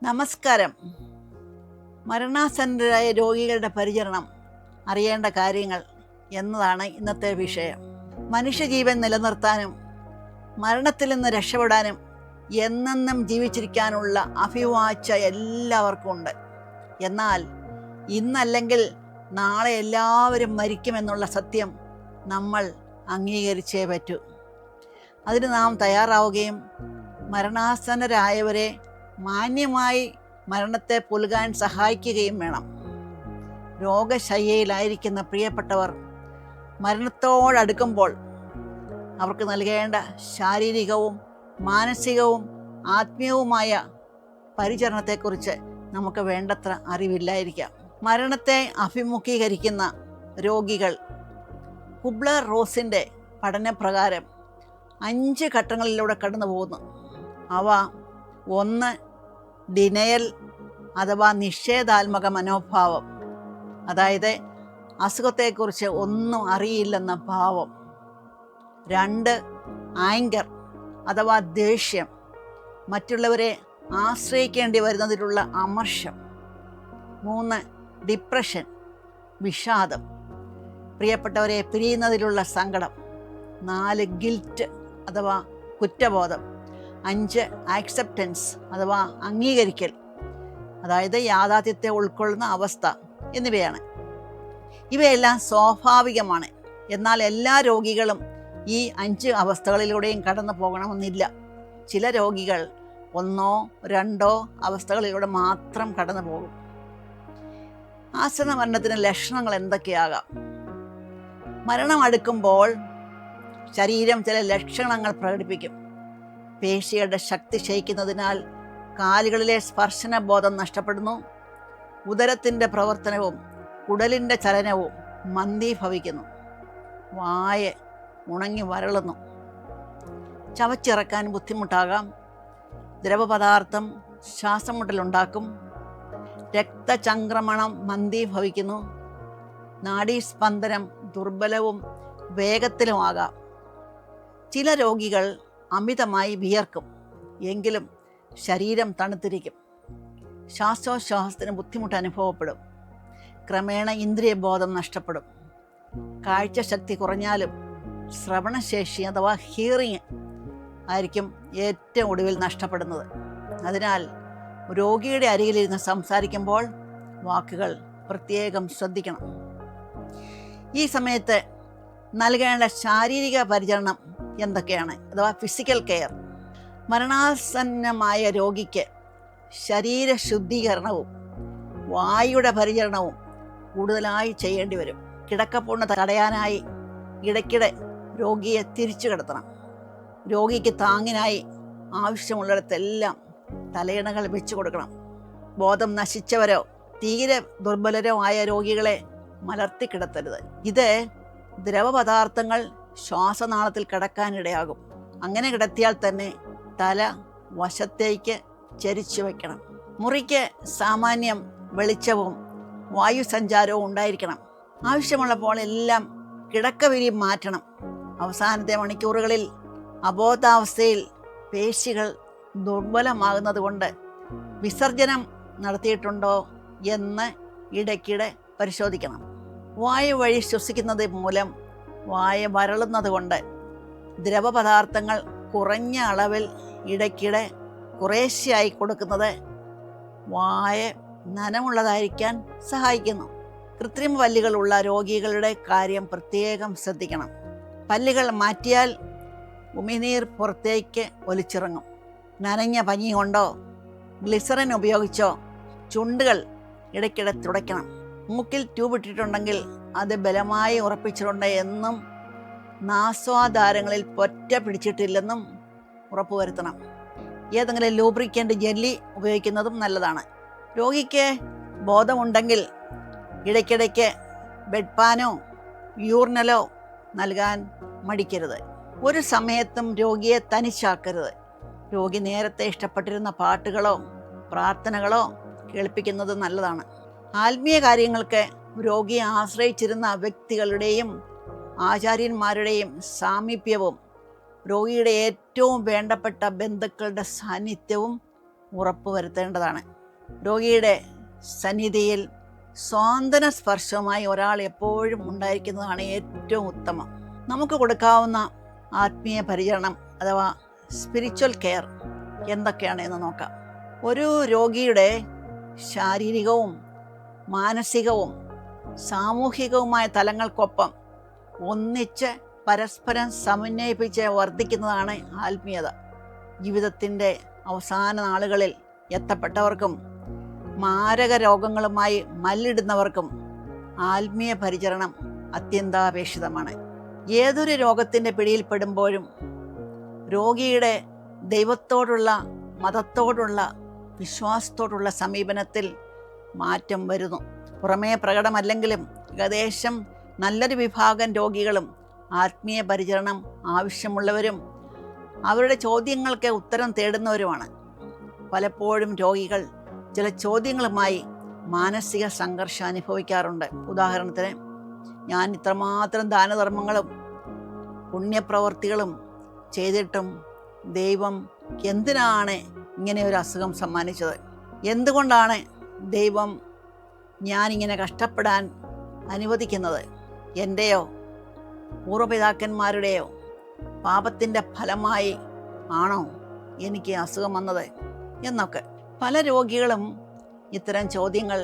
നമസ്കാരം. മരണാസന്നരായ രോഗികളുടെ പരിചരണം, അറിയേണ്ട കാര്യങ്ങൾ എന്നതാണ് ഇന്നത്തെ വിഷയം. മനുഷ്യജീവൻ നിലനിർത്താനും മരണത്തിൽ നിന്ന് രക്ഷപ്പെടാനും എന്നെന്നും ജീവിച്ചിരിക്കാനുള്ള അഭിവാച്ഛ എല്ലാവർക്കും ഉണ്ട്. എന്നാൽ ഇന്നല്ലെങ്കിൽ നാളെ എല്ലാവരും മരിക്കുമെന്നുള്ള സത്യം നമ്മൾ അംഗീകരിച്ചേ പറ്റൂ. അതിന് നാം തയ്യാറാവുകയും മരണാസന്നരായവരെ മാന്യമായി മരണത്തെ പുൽകാൻ സഹായിക്കുകയും വേണം. രോഗശയ്യയിലായിരിക്കുന്ന പ്രിയപ്പെട്ടവർ മരണത്തോടടുക്കുമ്പോൾ അവർക്ക് നൽകേണ്ട ശാരീരികവും മാനസികവും ആത്മീയവുമായ പരിചരണത്തെക്കുറിച്ച് നമുക്ക് വേണ്ടത്ര അറിവില്ലായിരിക്കാം. മരണത്തെ അഭിമുഖീകരിക്കുന്ന രോഗികൾ കുബ്ലർ റോസിൻ്റെ പഠനപ്രകാരം 5 ഘട്ടങ്ങളിലൂടെ കടന്നു പോകുന്നു. അവ 1. ഡിനയൽ അഥവാ നിഷേധാത്മക മനോഭാവം, അതായത് അസുഖത്തെക്കുറിച്ച് ഒന്നും അറിയില്ലെന്ന ഭാവം. 2. ആങ്കർ അഥവാ ദേഷ്യം, മറ്റുള്ളവരെ ആശ്രയിക്കേണ്ടി വരുന്നതിലുള്ള അമർഷം. 3. ഡിപ്രഷൻ, വിഷാദം, പ്രിയപ്പെട്ടവരെ പിരിയുന്നതിലുള്ള സങ്കടം. 4. ഗിൽറ്റ് അഥവാ കുറ്റബോധം. 5. ആക്സെപ്റ്റൻസ് അഥവാ അംഗീകരിക്കൽ, അതായത് യാഥാർത്ഥ്യത്തെ ഉൾക്കൊള്ളുന്ന അവസ്ഥ എന്നിവയാണ്. ഇവയെല്ലാം സ്വാഭാവികമാണ്. എന്നാൽ എല്ലാ രോഗികളും ഈ 5 അവസ്ഥകളിലൂടെയും കടന്നു പോകണമെന്നില്ല. ചില രോഗികൾ 1 2 അവസ്ഥകളിലൂടെ മാത്രം കടന്നു പോകും. ആസന്ന മരണത്തിന് ലക്ഷണങ്ങൾ എന്തൊക്കെയാകാം? മരണം അടുക്കുമ്പോൾ ശരീരം ചില ലക്ഷണങ്ങൾ പ്രകടിപ്പിക്കും. പേശികളുടെ ശക്തി ക്ഷയിക്കുന്നതിനാൽ കാലുകളിലെ സ്പർശനബോധം നഷ്ടപ്പെടുന്നു. ഉദരത്തിൻ്റെ പ്രവർത്തനവും കുടലിൻ്റെ ചലനവും മന്ദീഭവിക്കുന്നു. വായ ഉണങ്ങി വരളുന്നു. ചവച്ചിറക്കാൻ ബുദ്ധിമുട്ടാകാം. ദ്രവപദാർത്ഥം ശ്വാസം മുട്ടലുണ്ടാക്കും. രക്തചംക്രമണം മന്ദീഭവിക്കുന്നു. നാഡീസ്പന്ദനം ദുർബലവും വേഗത്തിലുമാകാം. ചില രോഗികൾ അമിതമായി വിയർക്കും, എങ്കിലും ശരീരം തണുത്തിരിക്കും. ശ്വാസോച്ഛ്വാസത്തിന് ബുദ്ധിമുട്ട് അനുഭവപ്പെടും. ക്രമേണ ഇന്ദ്രിയബോധം നഷ്ടപ്പെടും. കാഴ്ചശക്തി കുറഞ്ഞാലും ശ്രവണശേഷി അഥവാ ഹിയറിങ് ആയിരിക്കും ഏറ്റവും ഒടുവിൽ നഷ്ടപ്പെടുന്നത്. അതിനാൽ രോഗിയുടെ അരികിലിരുന്ന് സംസാരിക്കുമ്പോൾ വാക്കുകൾ പ്രത്യേകം ശ്രദ്ധിക്കണം. ഈ സമയത്ത് നൽകേണ്ട ശാരീരിക പരിചരണം എന്തൊക്കെയാണ്, അഥവാ ഫിസിക്കൽ കെയർ? മരണാസന്നമായ രോഗിക്ക് ശരീര ശുദ്ധീകരണവും വായുടെ പരിചരണവും കൂടുതലായി ചെയ്യേണ്ടി വരും. കിടക്കപ്പുണ്ണ് തടയാനായി ഇടയ്ക്കിടെ രോഗിയെ തിരിച്ചു കിടത്തണം. രോഗിക്ക് താങ്ങിനായി ആവശ്യമുള്ളിടത്തെല്ലാം തലയിണകൾ വെച്ചു കൊടുക്കണം. ബോധം നശിച്ചവരോ തീരെ ദുർബലരോ ആയ രോഗികളെ മലർത്തി കിടത്തരുത്. ഇത് ദ്രവപദാർത്ഥങ്ങൾ ശ്വാസനാളത്തിൽ കിടക്കാനിടയാകും. അങ്ങനെ കിടത്തിയാൽ തന്നെ തല വശത്തേക്ക് ചരിച്ചു വയ്ക്കണം. മുറിക്ക് സാമാന്യം വെളിച്ചവും വായുസഞ്ചാരവും ഉണ്ടായിരിക്കണം. ആവശ്യമുള്ളപ്പോൾ എല്ലാം കിടക്കവിരി മാറ്റണം. അവസാനത്തെ മണിക്കൂറുകളിൽ അബോധാവസ്ഥയിൽ പേശികൾ ദുർബലമാകുന്നത് കൊണ്ട് വിസർജനം നടത്തിയിട്ടുണ്ടോ എന്ന് ഇടയ്ക്കിടെ പരിശോധിക്കണം. വായു വഴി ശ്വസിക്കുന്നത് മൂലം വായ വരളുന്നത് കൊണ്ട് ദ്രവപദാർത്ഥങ്ങൾ കുറഞ്ഞ അളവിൽ ഇടയ്ക്കിടെ കുറേശ്ശെയായി കൊടുക്കുന്നത് വായ നനമുള്ളതായിരിക്കാൻ സഹായിക്കുന്നു. കൃത്രിമ പല്ലുകളുള്ള രോഗികളുടെ കാര്യം പ്രത്യേകം ശ്രദ്ധിക്കണം. പല്ലുകൾ മാറ്റിയാൽ ഉമിനീർ പുറത്തേക്ക് ഒലിച്ചിറങ്ങും. നനഞ്ഞ പഞ്ഞി കൊണ്ടോ ഗ്ലിസറിൻ ഉപയോഗിച്ചോ ചുണ്ടുകൾ ഇടയ്ക്കിടെ തുടയ്ക്കണം. മൂക്കിൽ ട്യൂബ് ഇട്ടിട്ടുണ്ടെങ്കിൽ അത് ബലമായി ഉറപ്പിച്ചിട്ടുണ്ട് എന്നും നാസ്വാധാരങ്ങളിൽ പൊറ്റ പിടിച്ചിട്ടില്ലെന്നും ഉറപ്പുവരുത്തണം. ഏതെങ്കിലും ലൂബ്രിക്കൻ്റ് ജെല്ലി ഉപയോഗിക്കുന്നതും നല്ലതാണ്. രോഗിക്ക് ബോധമുണ്ടെങ്കിൽ ഇടയ്ക്കിടയ്ക്ക് ബെഡ് പാനോ യൂറിനലോ നൽകാൻ മടിക്കരുത്. ഒരു സമയത്തും രോഗിയെ തനിച്ചാക്കരുത്. രോഗി നേരത്തെ ഇഷ്ടപ്പെട്ടിരുന്ന പാട്ടുകളോ പ്രാർത്ഥനകളോ കേൾപ്പിക്കുന്നത് നല്ലതാണ്. ആത്മീയ കാര്യങ്ങൾക്ക് രോഗിയെ ആശ്രയിച്ചിരുന്ന വ്യക്തികളുടെയും ആചാര്യന്മാരുടെയും സാമീപ്യവും രോഗിയുടെ ഏറ്റവും വേണ്ടപ്പെട്ട ബന്ധുക്കളുടെ സാന്നിധ്യവും ഉറപ്പുവരുത്തേണ്ടതാണ്. രോഗിയുടെ സന്നിധിയിൽ സ്വാന്തന സ്പർശവുമായി ഒരാൾ എപ്പോഴും ഉണ്ടായിരിക്കുന്നതാണ് ഏറ്റവും ഉത്തമം. നമുക്ക് കൊടുക്കാവുന്ന ആത്മീയ പരിചരണം അഥവാ സ്പിരിച്വൽ കെയർ എന്തൊക്കെയാണ് എന്ന് നോക്കാം. ഒരു രോഗിയുടെ ശാരീരികവും മാനസികവും സാമൂഹികവുമായ തലങ്ങൾക്കൊപ്പം ഒന്നിച്ച് പരസ്പരം സമന്വയിപ്പിച്ച് വർദ്ധിക്കുന്നതാണ് ആത്മീയത. ജീവിതത്തിൻ്റെ അവസാന നാളുകളിൽ എത്തപ്പെട്ടവർക്കും മാരക രോഗങ്ങളുമായി മല്ലിടുന്നവർക്കും ആത്മീയ പരിചരണം അത്യന്താപേക്ഷിതമാണ്. ഏതൊരു രോഗത്തിൻ്റെ പിടിയിൽപ്പെടുമ്പോഴും രോഗിയുടെ ദൈവത്തോടുള്ള, മതത്തോടുള്ള, വിശ്വാസത്തോടുള്ള സമീപനത്തിൽ മാറ്റം വരുന്നു. പുറമേ പ്രകടമല്ലെങ്കിലും ഏകദേശം നല്ലൊരു വിഭാഗം രോഗികളും ആത്മീയ പരിചരണം ആവശ്യമുള്ളവരും അവരുടെ ചോദ്യങ്ങൾക്ക് ഉത്തരം തേടുന്നവരുമാണ്. പലപ്പോഴും രോഗികൾ ചില ചോദ്യങ്ങളുമായി മാനസിക സംഘർഷം അനുഭവിക്കാറുണ്ട്. ഉദാഹരണത്തിന്, ഞാൻ ഇത്രമാത്രം ദാനധർമ്മങ്ങളും പുണ്യപ്രവർത്തികളും ചെയ്തിട്ടും ദൈവം എന്തിനാണ് ഇങ്ങനെ ഒരു അസുഖം സമ്മാനിച്ചത്? എന്തുകൊണ്ടാണ് ദൈവം ഞാനിങ്ങനെ കഷ്ടപ്പെടാൻ അനുവദിക്കുന്നത്? എൻ്റെയോ പൂർവ്വപിതാക്കന്മാരുടെയോ പാപത്തിൻ്റെ ഫലമായി ആണോ എനിക്ക് അസുഖം വന്നത് എന്നൊക്കെ. പല രോഗികളും ഇത്തരം ചോദ്യങ്ങൾ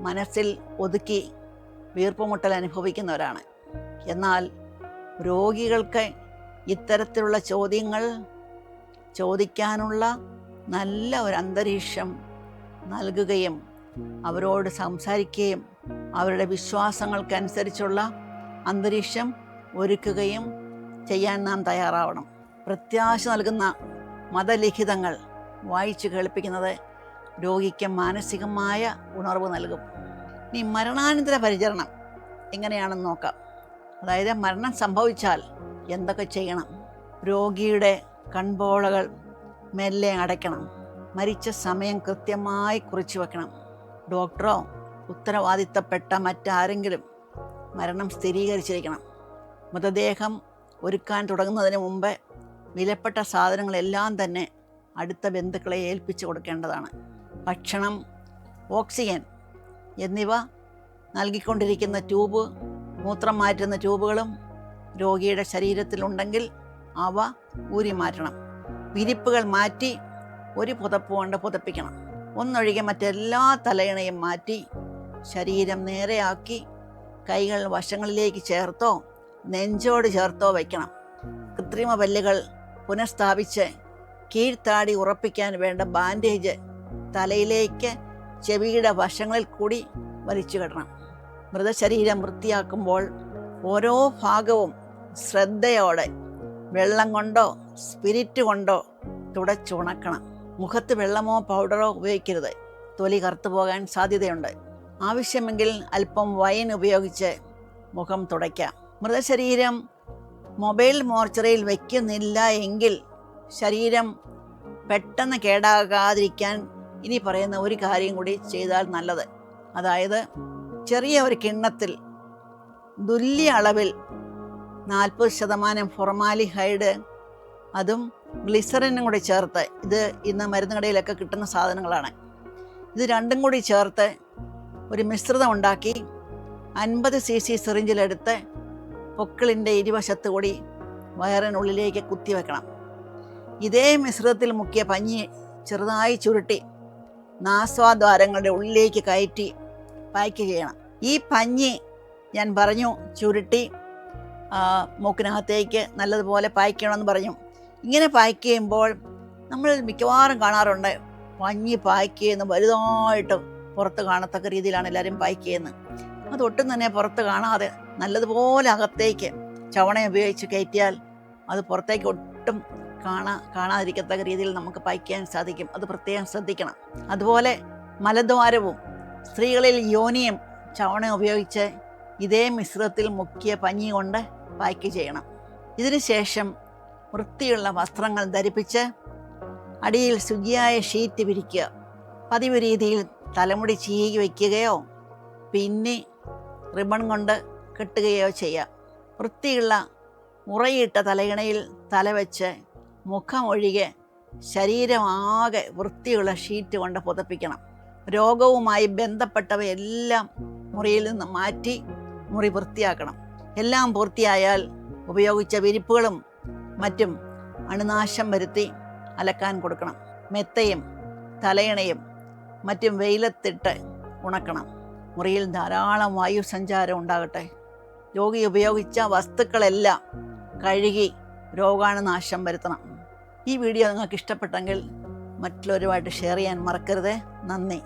മനസ്സിൽ ഒതുക്കി വീർപ്പുമുട്ടൽ അനുഭവിക്കുന്നവരാണ്. എന്നാൽ രോഗികൾക്ക് ഇത്തരത്തിലുള്ള ചോദ്യങ്ങൾ ചോദിക്കാനുള്ള നല്ല ഒരു അന്തരീക്ഷം നൽകുകയും അവരോട് സംസാരിക്കുകയും അവരുടെ വിശ്വാസങ്ങൾക്കനുസരിച്ചുള്ള അന്തരീക്ഷം ഒരുക്കുകയും ചെയ്യാൻ നാം തയ്യാറാവണം. പ്രത്യാശ നൽകുന്ന മതലിഖിതങ്ങൾ വായിച്ചു കേൾപ്പിക്കുന്നത് രോഗിക്ക് മാനസികമായ ഉണർവ് നൽകും. ഇനി മരണാനന്തര പരിചരണം എങ്ങനെയാണെന്ന് നോക്കാം. അതായത് മരണം സംഭവിച്ചാൽ എന്തൊക്കെ ചെയ്യണം? രോഗിയുടെ കൺപോളകൾ മെല്ലെ അടയ്ക്കണം. മരിച്ച സമയം കൃത്യമായി കുറിച്ചു വെക്കണം. ഡോക്ടറോ ഉത്തരവാദിത്തപ്പെട്ട മറ്റാരെങ്കിലും മരണം സ്ഥിരീകരിച്ചിരിക്കണം. മൃതദേഹം ഒരുക്കാൻ തുടങ്ങുന്നതിന് മുമ്പ് വിലപ്പെട്ട സാധനങ്ങളെല്ലാം തന്നെ അടുത്ത ബന്ധുക്കളെ ഏൽപ്പിച്ചു കൊടുക്കേണ്ടതാണ്. ഭക്ഷണം, ഓക്സിജൻ എന്നിവ നൽകിക്കൊണ്ടിരിക്കുന്ന ട്യൂബ്, മൂത്രം മാറ്റുന്ന ട്യൂബുകളും രോഗിയുടെ ശരീരത്തിലുണ്ടെങ്കിൽ അവ ഊരി മാറ്റണം. വിരിപ്പുകൾ മാറ്റി ഒരു പുതപ്പ് കൊണ്ട് പുതപ്പിക്കണം. ഒന്നൊഴികെ മറ്റെല്ലാ തലയിണയും മാറ്റി ശരീരം നേരെയാക്കി കൈകൾ വശങ്ങളിലേക്ക് ചേർത്തോ നെഞ്ചോട് ചേർത്തോ വയ്ക്കണം. കൃത്രിമ പല്ലുകൾ പുനഃസ്ഥാപിച്ച് കീഴ്ത്താടി ഉറപ്പിക്കാൻ വേണ്ട ബാൻഡേജ് തലയിലേക്ക് ചെവിയുടെ വശങ്ങളിൽ കൂടി വലിച്ചു കെട്ടണം. മൃതശരീരം വൃത്തിയാക്കുമ്പോൾ ഓരോ ഭാഗവും ശ്രദ്ധയോടെ വെള്ളം കൊണ്ടോ സ്പിരിറ്റ് കൊണ്ടോ തുടച്ചുണക്കണം. മുഖത്ത് വെള്ളമോ പൗഡറോ ഉപയോഗിക്കരുത്. തൊലി കറുത്തു പോകാൻ സാധ്യതയുണ്ട്. ആവശ്യമെങ്കിൽ അല്പം വൈൻ ഉപയോഗിച്ച് മുഖം തുടയ്ക്കാം. മൃതശരീരം മൊബൈൽ മോർച്ചറിയിൽ വയ്ക്കുന്നില്ല എങ്കിൽ ശരീരം പെട്ടെന്ന് കേടാകാതിരിക്കാൻ ഇനി പറയുന്ന ഒരു കാര്യം കൂടി ചെയ്താൽ നല്ലത്. അതായത് ചെറിയ ഒരു കിണ്ണത്തിൽ തുല്യ അളവിൽ 40% ഫോർമാലിഹൈഡ് അതും ഗ്ലിസറിനും കൂടി ചേർത്ത്, ഇത് ഇന്ന് മരുന്ന് കടയിലൊക്കെ കിട്ടുന്ന സാധനങ്ങളാണ്, ഇത് രണ്ടും കൂടി ചേർത്ത് ഒരു മിശ്രിതം ഉണ്ടാക്കി 50 cc സിറിഞ്ചിലെടുത്ത് പൊക്കിളിൻ്റെ ഇരുവശത്ത് കൂടി വയറിനുള്ളിലേക്ക് കുത്തിവെക്കണം. ഇതേ മിശ്രിതത്തിൽ മുക്കിയ പഞ്ഞി ചെറുതായി ചുരുട്ടി നാസ്വാദ്വാരങ്ങളുടെ ഉള്ളിലേക്ക് കയറ്റി പായ്ക്ക് ചെയ്യണം. ഈ പഞ്ഞി ഞാൻ പറഞ്ഞു ചുരുട്ടി മൂക്കിനകത്തേക്ക് നല്ലതുപോലെ പായ്ക്ക് ചെയ്യണമെന്ന് പറഞ്ഞു. ഇങ്ങനെ പായ്ക്ക് ചെയ്യുമ്പോൾ നമ്മൾ മിക്കവാറും കാണാറുണ്ട്, പഞ്ഞി പായ്ക്ക് ചെയ്യുന്ന വലുതായിട്ട് പുറത്ത് കാണത്തക്ക രീതിയിലാണ് എല്ലാവരും പായ്ക്ക് ചെയ്യുന്നത്. അതൊട്ടും തന്നെ പുറത്ത് കാണാതെ നല്ലതുപോലെ അകത്തേക്ക് ചവണ ഉപയോഗിച്ച് കയറ്റിയാൽ അത് പുറത്തേക്ക് ഒട്ടും കാണാതിരിക്കത്തക്ക രീതിയിൽ നമുക്ക് പായ്ക്ക് ചെയ്യാൻ സാധിക്കും. അത് പ്രത്യേകം ശ്രദ്ധിക്കണം. അതുപോലെ മലദ്വാരവും സ്ത്രീകളിൽ യോനിയും ചവണ ഉപയോഗിച്ച് ഇതേ മിശ്രിതത്തിൽ മുക്കിയ പഞ്ഞി കൊണ്ട് പായ്ക്ക് ചെയ്യണം. ഇതിനു ശേഷം വൃത്തിയുള്ള വസ്ത്രങ്ങൾ ധരിപ്പിച്ച് അടിയിൽ ശുചിയായ ഷീറ്റ് വിരിക്കുക. പതിവ് രീതിയിൽ തലമുടി ചീകി വയ്ക്കുകയോ പിന്നി റിബൺ കൊണ്ട് കെട്ടുകയോ ചെയ്യാം. വൃത്തിയുള്ള ഉറയിട്ട തലയിണയിൽ തലവെച്ച് മുഖം ഒഴികെ ശരീരമാകെ വൃത്തിയുള്ള ഷീറ്റ് കൊണ്ട് പുതപ്പിക്കണം. രോഗവുമായി ബന്ധപ്പെട്ടവയെല്ലാം മുറിയിൽ നിന്ന് മാറ്റി മുറി വൃത്തിയാക്കണം. എല്ലാം പൂർത്തിയായാൽ ഉപയോഗിച്ച വിരിപ്പുകളും മറ്റും അണുനാശം വരുത്തി അലക്കാൻ കൊടുക്കണം. മെത്തയും തലയിണയും മറ്റും വെയിലത്തിട്ട് ഉണക്കണം. മുറിയിൽ ധാരാളം വായു സഞ്ചാരം ഉണ്ടാകട്ടെ. രോഗി ഉപയോഗിച്ച വസ്തുക്കളെല്ലാം കഴുകി രോഗാണുനാശം വരുത്തണം. ഈ വീഡിയോ നിങ്ങൾക്ക് ഇഷ്ടപ്പെട്ടെങ്കിൽ മറ്റുള്ളവരുമായിട്ട് ഷെയർ ചെയ്യാൻ മറക്കരുത്. നന്ദി.